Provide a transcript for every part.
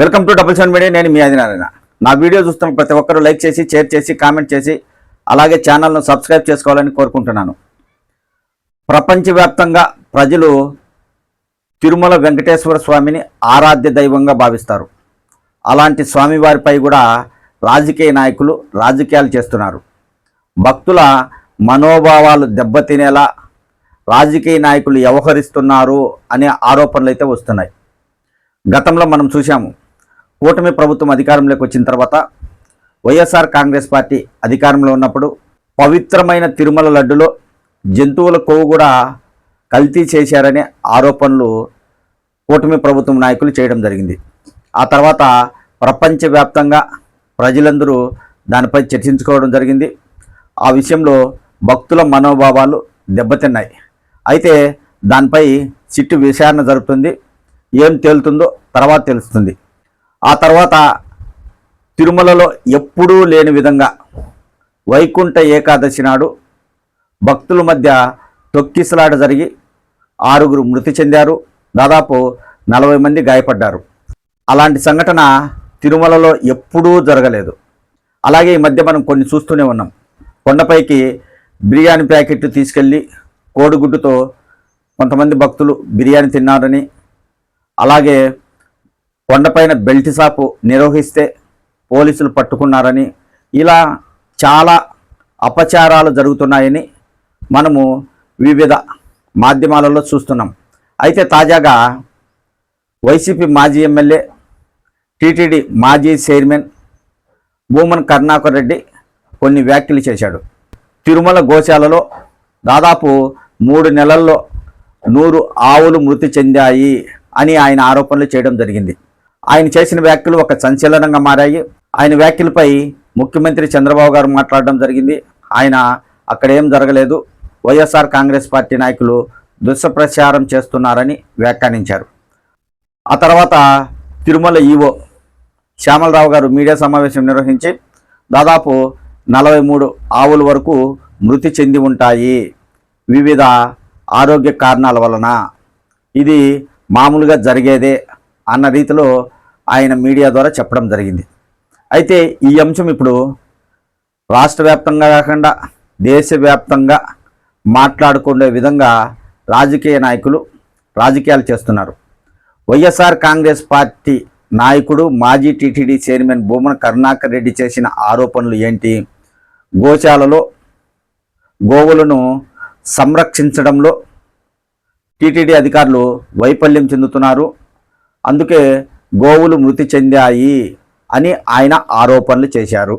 Welcome to double seven media. నేను మీ ఆదినారాయణ. నా video చూస్తున్న ప్రతి ఒక్కరూ లైక్ చేసి, షేర్ చేసి, కామెంట్ చేసి, అలాగే ఛానల్ను సబ్స్క్రైబ్ చేసుకోవాలని కోరుకుంటున్నాను. ప్రపంచవ్యాప్తంగా ప్రజలు తిరుమల వెంకటేశ్వర స్వామిని ఆరాధ్య దైవంగా భావిస్తారు. అలాంటి స్వామివారిపై కూడా రాజకీయ నాయకులు రాజకీయాలు చేస్తున్నారు. భక్తుల మనోభావాలు దెబ్బతినేలా రాజకీయ నాయకులు వ్యవహరిస్తున్నారు అనే ఆరోపణలు అయితే వస్తున్నాయి. గతంలో మనం చూసాము, కూటమి ప్రభుత్వం అధికారంలోకి వచ్చిన తర్వాత వైఎస్ఆర్ కాంగ్రెస్ పార్టీ అధికారంలో ఉన్నప్పుడు పవిత్రమైన తిరుమల లడ్డులో జంతువుల కొవ్వు కూడా కల్తీ చేశారనే ఆరోపణలు కూటమి ప్రభుత్వం నాయకులు చేయడం జరిగింది. ఆ తర్వాత ప్రపంచవ్యాప్తంగా ప్రజలందరూ దానిపై చర్చించుకోవడం జరిగింది. ఆ విషయంలో భక్తుల మనోభావాలు దెబ్బతిన్నాయి. అయితే దానిపై సిట్టు విచారణ జరుగుతుంది. ఏం తేలుతుందో తర్వాత తెలుస్తుంది. ఆ తర్వాత తిరుమలలో ఎప్పుడూ లేని విధంగా వైకుంఠ ఏకాదశి నాడు భక్తుల మధ్య తొక్కిసలాట జరిగి 6 మృతి చెందారు. దాదాపు 40 మంది గాయపడ్డారు. అలాంటి సంఘటన తిరుమలలో ఎప్పుడూ జరగలేదు. అలాగే ఈ మధ్య మనం కొన్ని చూస్తూనే ఉన్నాం. కొండపైకి బిర్యానీ ప్యాకెట్ తీసుకెళ్ళి కోడిగుడ్డుతో కొంతమంది భక్తులు బిర్యానీ తిన్నారని, అలాగే కొండపైన బెల్ట్ షాపు నిర్వహిస్తే పోలీసులు పట్టుకున్నారని, ఇలా చాలా అపచారాలు జరుగుతున్నాయని మనము వివిధ మాధ్యమాలలో చూస్తున్నాం. అయితే తాజాగా వైసీపీ మాజీ ఎమ్మెల్యే, టీటీడీ మాజీ చైర్మన్ భూమన కరుణాకర్ రెడ్డి కొన్ని వ్యాఖ్యలు చేశాడు. తిరుమల గోశాలలో దాదాపు 3 నెలల్లో 100 ఆవులు మృతి చెందాయి అని ఆయన ఆరోపణలు చేయడం జరిగింది. ఆయన చేసిన వ్యాఖ్యలు ఒక సంచలనంగా మారాయి. ఆయన వ్యాఖ్యలపై ముఖ్యమంత్రి చంద్రబాబు గారు మాట్లాడడం జరిగింది. ఆయన అక్కడేం జరగలేదు, వైఎస్ఆర్ కాంగ్రెస్ పార్టీ నాయకులు దుష్ప్రచారం చేస్తున్నారని వ్యాఖ్యానించారు. ఆ తర్వాత తిరుమల ఈవో శ్యామలరావు గారు మీడియా సమావేశం నిర్వహించి దాదాపు 43 ఆవుల వరకు మృతి చెంది ఉంటాయి వివిధ ఆరోగ్య కారణాల వలన, ఇది మామూలుగా జరిగేదే అన్న రీతిలో ఆయన మీడియా ద్వారా చెప్పడం జరిగింది. అయితే ఈ అంశం ఇప్పుడు రాష్ట్ర వ్యాప్తంగా కాకుండా దేశవ్యాప్తంగా మాట్లాడుకునే విధంగా రాజకీయ నాయకులు రాజకీయాలు చేస్తున్నారు. వైఎస్ఆర్ కాంగ్రెస్ పార్టీ నాయకుడు మాజీ టీటీడీ చైర్మన్ భూమన కరుణాకర్ రెడ్డి చేసిన ఆరోపణలు ఏంటి? గోశాలలో గోవులను సంరక్షించడంలో టీటీడీ అధికారులు వైఫల్యం చెందుతున్నారు, అందుకే గోవులు మృతి చెందాయి అని ఆయన ఆరోపణలు చేశారు.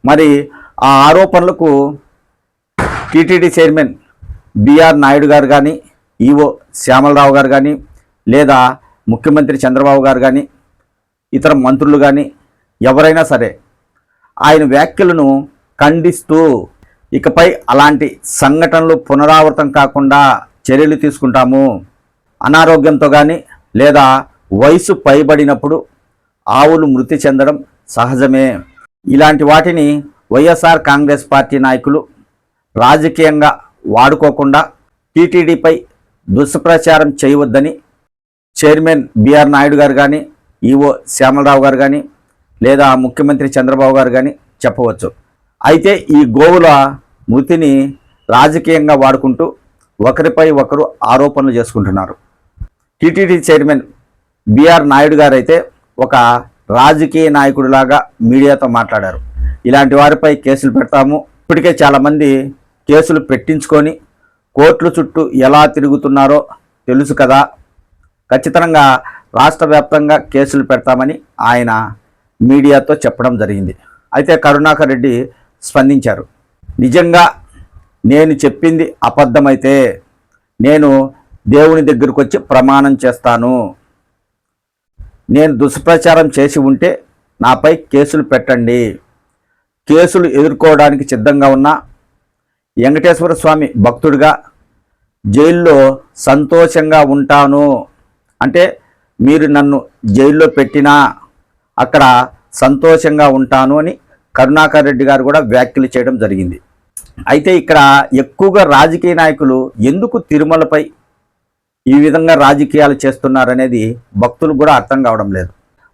మరి ఆ ఆరోపణలకు టీటీడీ చైర్మన్ బిఆర్ నాయుడు గారు కానీ, ఈవో శ్యామలరావు గారు కానీ, లేదా ముఖ్యమంత్రి చంద్రబాబు గారు కానీ, ఇతర మంత్రులు కానీ ఎవరైనా సరే ఆయన వ్యాఖ్యలను ఖండిస్తూ ఇకపై అలాంటి సంఘటనలు పునరావృతం కాకుండా చర్యలు తీసుకుంటాము, అనారోగ్యంతో కానీ లేదా వయసు పైబడినప్పుడు ఆవులు మృతి చెందడం సహజమే, ఇలాంటి వాటిని వైఎస్ఆర్ కాంగ్రెస్ పార్టీ నాయకులు రాజకీయంగా వాడుకోకుండా టీటీడీపై దుష్ప్రచారం చేయవద్దని చైర్మన్ బిఆర్ నాయుడు గారు కానీ, ఈవో శ్యామలరావు గారు కానీ, లేదా ముఖ్యమంత్రి చంద్రబాబు గారు కానీ చెప్పవచ్చు. అయితే ఈ గోవుల మృతిని రాజకీయంగా వాడుకుంటూ ఒకరిపై ఒకరు ఆరోపణలు చేసుకుంటున్నారు. టీటీడీ చైర్మన్ బిఆర్ నాయుడు గారు అయితే ఒక రాజకీయ నాయకుడిలాగా మీడియాతో మాట్లాడారు. ఇలాంటి వారిపై కేసులు పెడతాము, ఇప్పటికే చాలామంది కేసులు పెట్టించుకొని కోర్టుల చుట్టూ ఎలా తిరుగుతున్నారో తెలుసు కదా, ఖచ్చితంగా రాష్ట్ర వ్యాప్తంగా కేసులు పెడతామని ఆయన మీడియాతో చెప్పడం జరిగింది. అయితే కరుణాకర్ రెడ్డి స్పందించారు. నిజంగా నేను చెప్పింది అబద్ధమైతే నేను దేవుని దగ్గరకు వచ్చి ప్రమాణం చేస్తాను. నేను దుష్ప్రచారం చేసి ఉంటే నాపై కేసులు పెట్టండి. కేసులు ఎదుర్కోవడానికి సిద్ధంగా ఉన్న వెంకటేశ్వర స్వామి భక్తుడిగా జైల్లో సంతోషంగా ఉంటాను అంటే, మీరు నన్ను జైల్లో పెట్టినా అక్కడ సంతోషంగా ఉంటాను అని కరుణాకర్ రెడ్డి గారు కూడా వ్యాఖ్యలు చేయడం జరిగింది. అయితే ఇక్కడ ఎక్కువగా రాజకీయ నాయకులు ఎందుకు తిరుమలపై ఈ విధంగా రాజకీయాలు చేస్తున్నారనేది భక్తులకు కూడా అర్థం కావడం లేదు.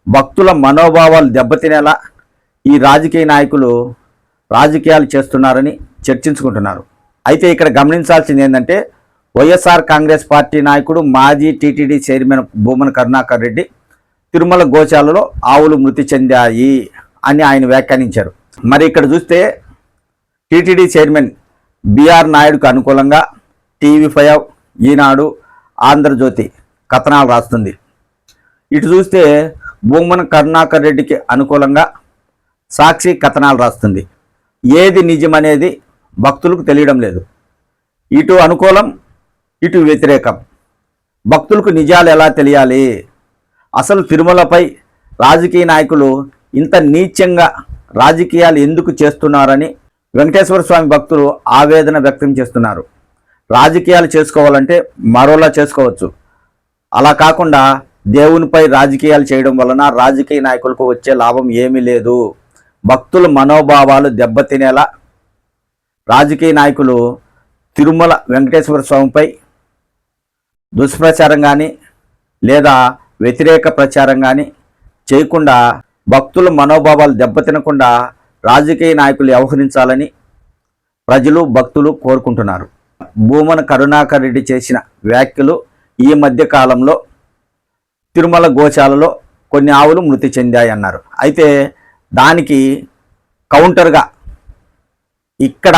భక్తుల మనోభావాలు దెబ్బతినేలా ఈ రాజకీయ నాయకులు రాజకీయాలు చేస్తున్నారని చర్చించుకుంటున్నారు. అయితే ఇక్కడ గమనించాల్సింది ఏంటంటే వైఎస్ఆర్ కాంగ్రెస్ పార్టీ నాయకుడు మాజీ టీటీడీ చైర్మన్ భూమన కరుణాకర్ రెడ్డి తిరుమల గోశాలలో ఆవులు మృతి చెందాయి అని ఆయన వ్యాఖ్యానించారు. మరి ఇక్కడ చూస్తే టీటీడీ చైర్మన్ బిఆర్ నాయుడుకు అనుకూలంగా టీవీ5, ఈనాడు, ఆంధ్రజ్యోతి కథనాలు రాస్తుంది. ఇటు చూస్తే భూమన కరుణాకర్ రెడ్డికి అనుకూలంగా సాక్షి కథనాలు రాస్తుంది. ఏది నిజమనేది భక్తులకు తెలియడం లేదు. ఇటు అనుకూలం, ఇటు వ్యతిరేకం. భక్తులకు నిజాలు ఎలా తెలియాలి? అసలు తిరుమలపై రాజకీయ నాయకులు ఇంత నీచంగా రాజకీయాలు ఎందుకు చేస్తున్నారని వెంకటేశ్వర స్వామి భక్తులు ఆవేదన వ్యక్తం చేస్తున్నారు. రాజకీయాలు చేసుకోవాలంటే మరోలా చేసుకోవచ్చు. అలా కాకుండా దేవునిపై రాజకీయాలు చేయడం వలన రాజకీయ నాయకులకు వచ్చే లాభం ఏమీ లేదు. భక్తుల మనోభావాలు దెబ్బతినేలా రాజకీయ నాయకులు తిరుమల వెంకటేశ్వర స్వామిపై దుష్ప్రచారం కానీ లేదా వ్యతిరేక ప్రచారం కానీ చేయకుండా భక్తుల మనోభావాలు దెబ్బతినకుండా రాజకీయ నాయకులు వ్యవహరించాలని ప్రజలు, భక్తులు కోరుకుంటున్నారు. భూమన కరుణాకర్ రెడ్డి చేసిన వ్యాఖ్యలు ఈ మధ్య కాలంలో తిరుమల గోశాలలో కొన్ని ఆవులు మృతి చెందాయి అన్నారు. అయితే దానికి కౌంటర్గా ఇక్కడ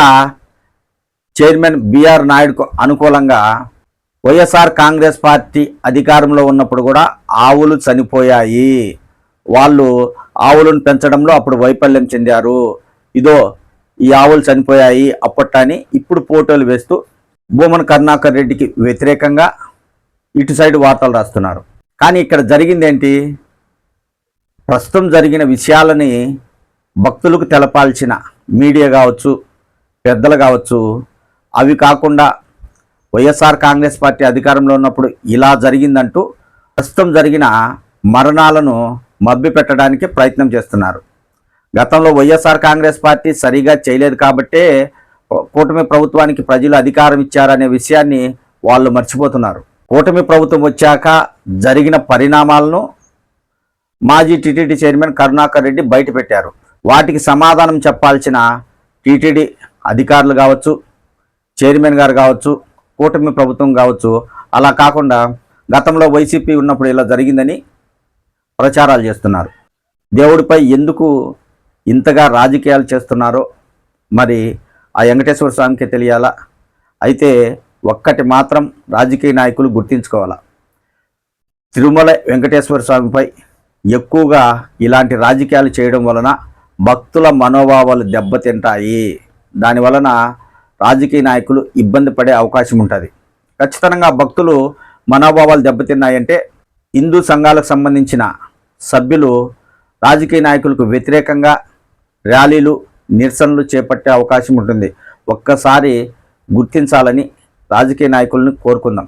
చైర్మన్ బిఆర్ నాయుడుకు అనుకూలంగా వైఎస్ఆర్ కాంగ్రెస్ పార్టీ అధికారంలో ఉన్నప్పుడు కూడా ఆవులు చనిపోయాయి, వాళ్ళు ఆవులను పెంచడంలో అప్పుడు వైఫల్యం చెందారు, ఇదో ఈ ఆవులు చనిపోయాయి అప్పట్టని ఇప్పుడు ఫోటోలు వేస్తూ భూమన కరుణాకర్ రెడ్డికి వ్యతిరేకంగా ఇటు సైడ్ వార్తలు రాస్తున్నారు. కానీ ఇక్కడ జరిగింది ఏంటి? ప్రస్తుతం జరిగిన విషయాలని భక్తులకు తెలపాల్సిన మీడియా కావచ్చు, పెద్దలు కావచ్చు, అవి కాకుండా వైఎస్ఆర్ కాంగ్రెస్ పార్టీ అధికారంలో ఉన్నప్పుడు ఇలా జరిగిందంటూ ప్రస్తుతం జరిగిన మరణాలను మభ్యపెట్టడానికి ప్రయత్నం చేస్తున్నారు. గతంలో వైఎస్ఆర్ కాంగ్రెస్ పార్టీ సరిగా చేయలేదు కాబట్టే కూటమి ప్రభుత్వానికి ప్రజలు అధికారం ఇచ్చారనే విషయాన్ని వాళ్ళు మర్చిపోతున్నారు. కూటమి ప్రభుత్వం వచ్చాక జరిగిన పరిణామాలను మాజీ టీటీడీ చైర్మన్ కరుణాకర్ రెడ్డి బయటపెట్టారు. వాటికి సమాధానం చెప్పాల్సిన టీటీడీ అధికారులు కావచ్చు, చైర్మన్ గారు కావచ్చు, కూటమి ప్రభుత్వం కావచ్చు, అలా కాకుండా గతంలో వైసీపీ ఉన్నప్పుడు ఇలా జరిగిందని ప్రచారాలు చేస్తున్నారు. దేవుడిపై ఎందుకు ఇంతగా రాజకీయాలు చేస్తున్నారో మరి ఆ వెంకటేశ్వర స్వామికి తెలియాలా. అయితే ఒక్కటి మాత్రం రాజకీయ నాయకులు గుర్తించుకోవాలా, తిరుమల వెంకటేశ్వర స్వామిపై ఎక్కువగా ఇలాంటి రాజకీయాలు చేయడం వలన భక్తుల మనోభావాలు దెబ్బతింటాయి. దానివలన రాజకీయ నాయకులు ఇబ్బంది పడే అవకాశం ఉంటుంది. ఖచ్చితంగా భక్తులు మనోభావాలు దెబ్బతిన్నాయంటే హిందూ సంఘాలకు సంబంధించిన సభ్యులు రాజకీయ నాయకులకు వ్యతిరేకంగా ర్యాలీలు, నిరసనలు చేపట్టే అవకాశం ఉంటుంది. ఒక్కసారి గుర్తించాలని రాజకీయ నాయకులను కోరుకుందాం.